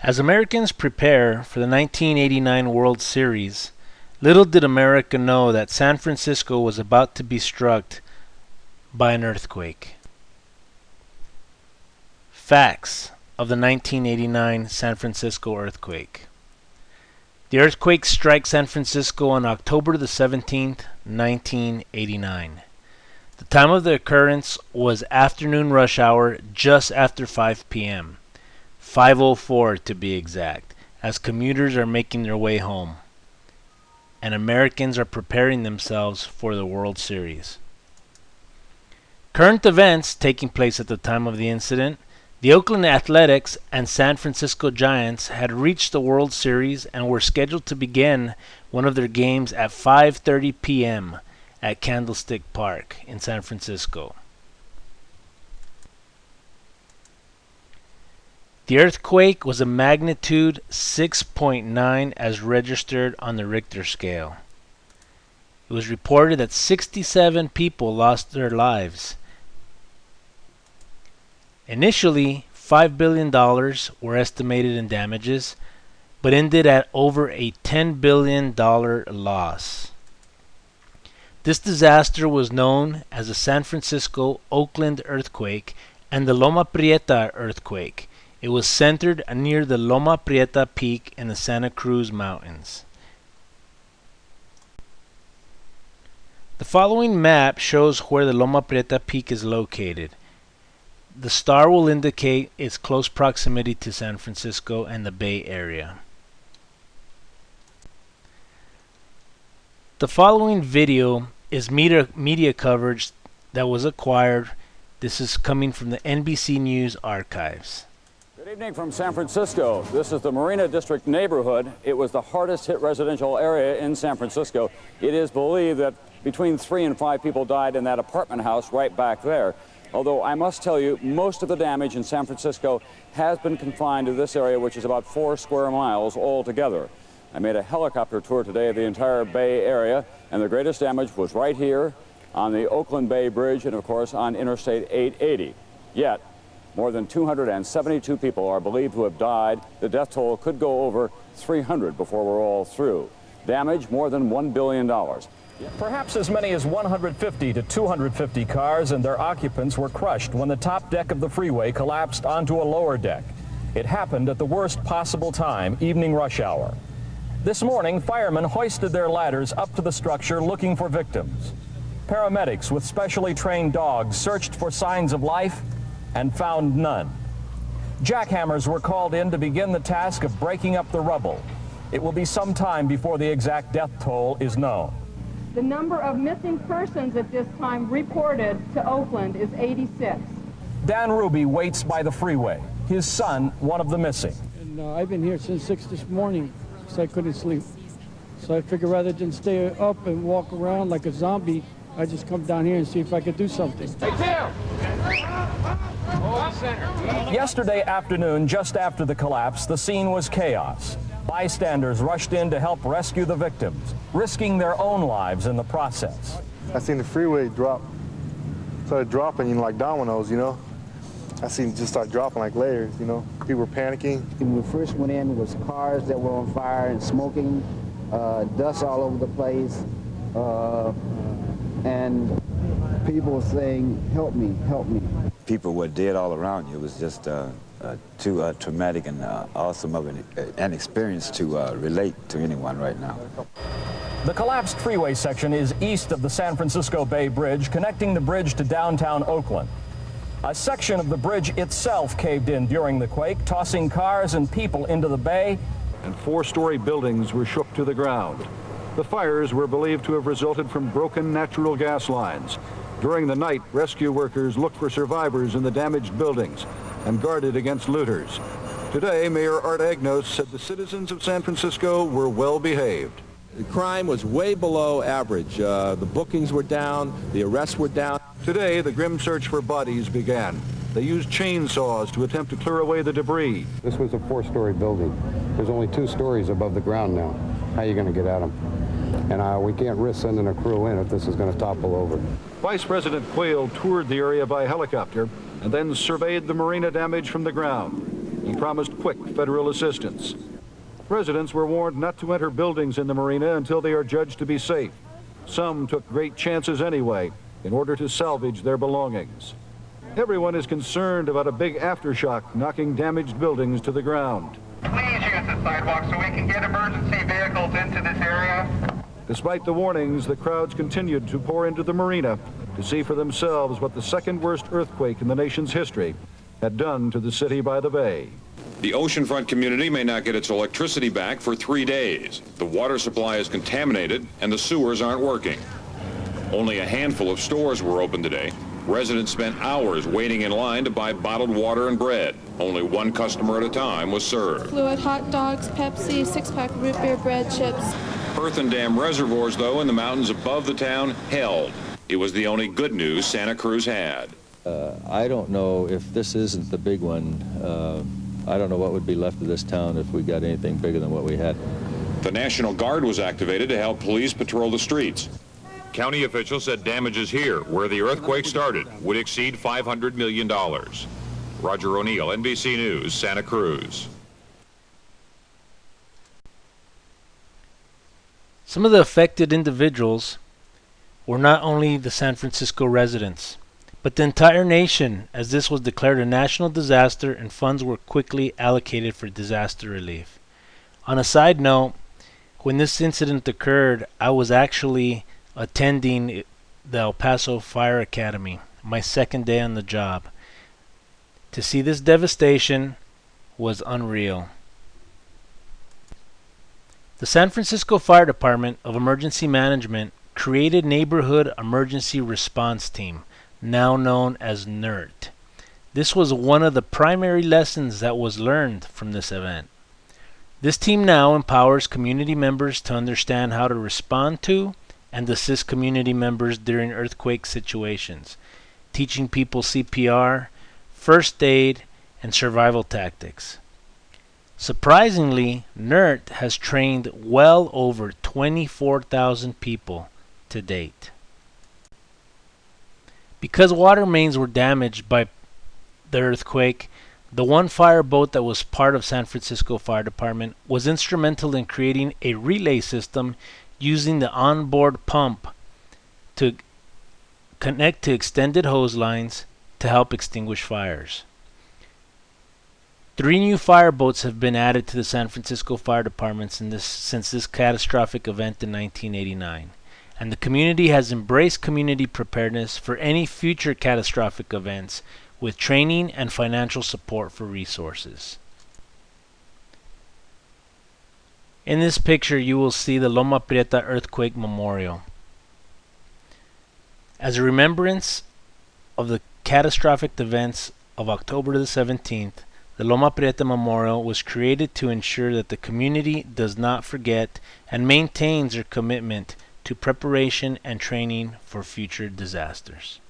As Americans prepare for the 1989 World Series, little did America know that San Francisco was about to be struck by an earthquake. Facts of the 1989 San Francisco earthquake. The earthquake struck San Francisco on October the 17th, 1989. The time of the occurrence was afternoon rush hour, just after 5 p.m. 5:04 to be exact, as commuters are making their way home, and Americans are preparing themselves for the World Series. Current events taking place at the time of the incident: the Oakland Athletics and San Francisco Giants had reached the World Series and were scheduled to begin one of their games at 5:30 p.m. at Candlestick Park in San Francisco. The earthquake was a magnitude 6.9 as registered on the Richter scale. It was reported that 67 people lost their lives. Initially, $5 billion were estimated in damages, but ended at over a $10 billion loss. This disaster was known as the San Francisco-Oakland earthquake and the Loma Prieta earthquake. It was centered near the Loma Prieta Peak in the Santa Cruz Mountains. The following map shows where the Loma Prieta Peak is located. The star will indicate its close proximity to San Francisco and the Bay Area. The following video is media coverage that was acquired. This is coming from the NBC News archives. Good evening from San Francisco. This is the Marina District neighborhood. It was the hardest hit residential area in San Francisco. It is believed that between 3 and 5 people died in that apartment house right back there. Although I must tell you, most of the damage in San Francisco has been confined to this area, which is about 4 square miles altogether. I made a helicopter tour today of the entire Bay Area, and the greatest damage was right here on the Oakland Bay Bridge and, of course, on Interstate 880. Yet, more than 272 people are believed to have died. The death toll could go over 300 before we're all through. Damage more than $1 billion. Perhaps as many as 150 to 250 cars and their occupants were crushed when the top deck of the freeway collapsed onto a lower deck. It happened at the worst possible time, evening rush hour. This morning, firemen hoisted their ladders up to the structure looking for victims. Paramedics with specially trained dogs searched for signs of life and found none. Jackhammers were called in to begin the task of breaking up the rubble. It will be some time before the exact death toll is known. The number of missing persons at this time reported to Oakland is 86. Dan Ruby waits by the freeway. His son, one of the missing. And I've been here since 6 this morning, so I couldn't sleep. So I figured rather than stay up and walk around like a zombie, I just come down here and see if I could do something. Hey, Tim! Yesterday afternoon, just after the collapse, the scene was chaos. Bystanders rushed in to help rescue the victims, risking their own lives in the process. I seen the freeway started dropping, like dominoes, I seen it just start dropping like layers, People were panicking. When we first went in, it was cars that were on fire and smoking, dust all over the place, and people saying, help me, help me. People were dead all around you. It was just too traumatic and awesome of an experience to relate to anyone right now. The collapsed freeway section is east of the San Francisco Bay Bridge, connecting the bridge to downtown Oakland. A section of the bridge itself caved in during the quake, tossing cars and people into the bay. And 4-story buildings were shook to the ground. The fires were believed to have resulted from broken natural gas lines. During the night, rescue workers looked for survivors in the damaged buildings and guarded against looters. Today, Mayor Art Agnos said the citizens of San Francisco were well behaved. The crime was way below average. The bookings were down, the arrests were down. Today, the grim search for bodies began. They used chainsaws to attempt to clear away the debris. This was a 4-story building. There's only 2 stories above the ground now. How are you going to get at them? And we can't risk sending a crew in if this is going to topple over. Vice President Quayle toured the area by helicopter and then surveyed the marina damage from the ground. He promised quick federal assistance. Residents were warned not to enter buildings in the marina until they are judged to be safe. Some took great chances anyway in order to salvage their belongings. Everyone is concerned about a big aftershock knocking damaged buildings to the ground. Please use the sidewalk so we can get emergency vehicles into this area. Despite the warnings, the crowds continued to pour into the marina to see for themselves what the second worst earthquake in the nation's history had done to the city by the bay. The oceanfront community may not get its electricity back for 3 days. The water supply is contaminated and the sewers aren't working. Only a handful of stores were open today. Residents spent hours waiting in line to buy bottled water and bread. Only one customer at a time was served. Fluid hot dogs, Pepsi, 6-pack root beer, bread, chips. Earthen dam reservoirs, though, in the mountains above the town held. It was the only good news Santa Cruz had. I don't know if this isn't the big one. I don't know what would be left of this town if we got anything bigger than what we had. The National Guard was activated to help police patrol the streets. County officials said damages here, where the earthquake started, would exceed $500 million. Roger O'Neill, NBC News, Santa Cruz. Some of the affected individuals were not only the San Francisco residents, but the entire nation, as this was declared a national disaster and funds were quickly allocated for disaster relief. On a side note, when this incident occurred, I was actually attending the El Paso Fire Academy, my second day on the job. To see this devastation was unreal. The San Francisco Fire Department of Emergency Management created Neighborhood Emergency Response Team, now known as NERT. This was one of the primary lessons that was learned from this event. This team now empowers community members to understand how to respond to and assist community members during earthquake situations, teaching people CPR, first aid, and survival tactics. Surprisingly, NERT has trained well over 24,000 people to date. Because water mains were damaged by the earthquake, the one fireboat that was part of San Francisco Fire Department was instrumental in creating a relay system using the onboard pump to connect to extended hose lines to help extinguish fires. 3 new fireboats have been added to the San Francisco Fire Department since this catastrophic event in 1989, and the community has embraced community preparedness for any future catastrophic events with training and financial support for resources. In this picture, you will see the Loma Prieta Earthquake Memorial. As a remembrance of the catastrophic events of October the 17th, the Loma Prieta Memorial was created to ensure that the community does not forget and maintains their commitment to preparation and training for future disasters.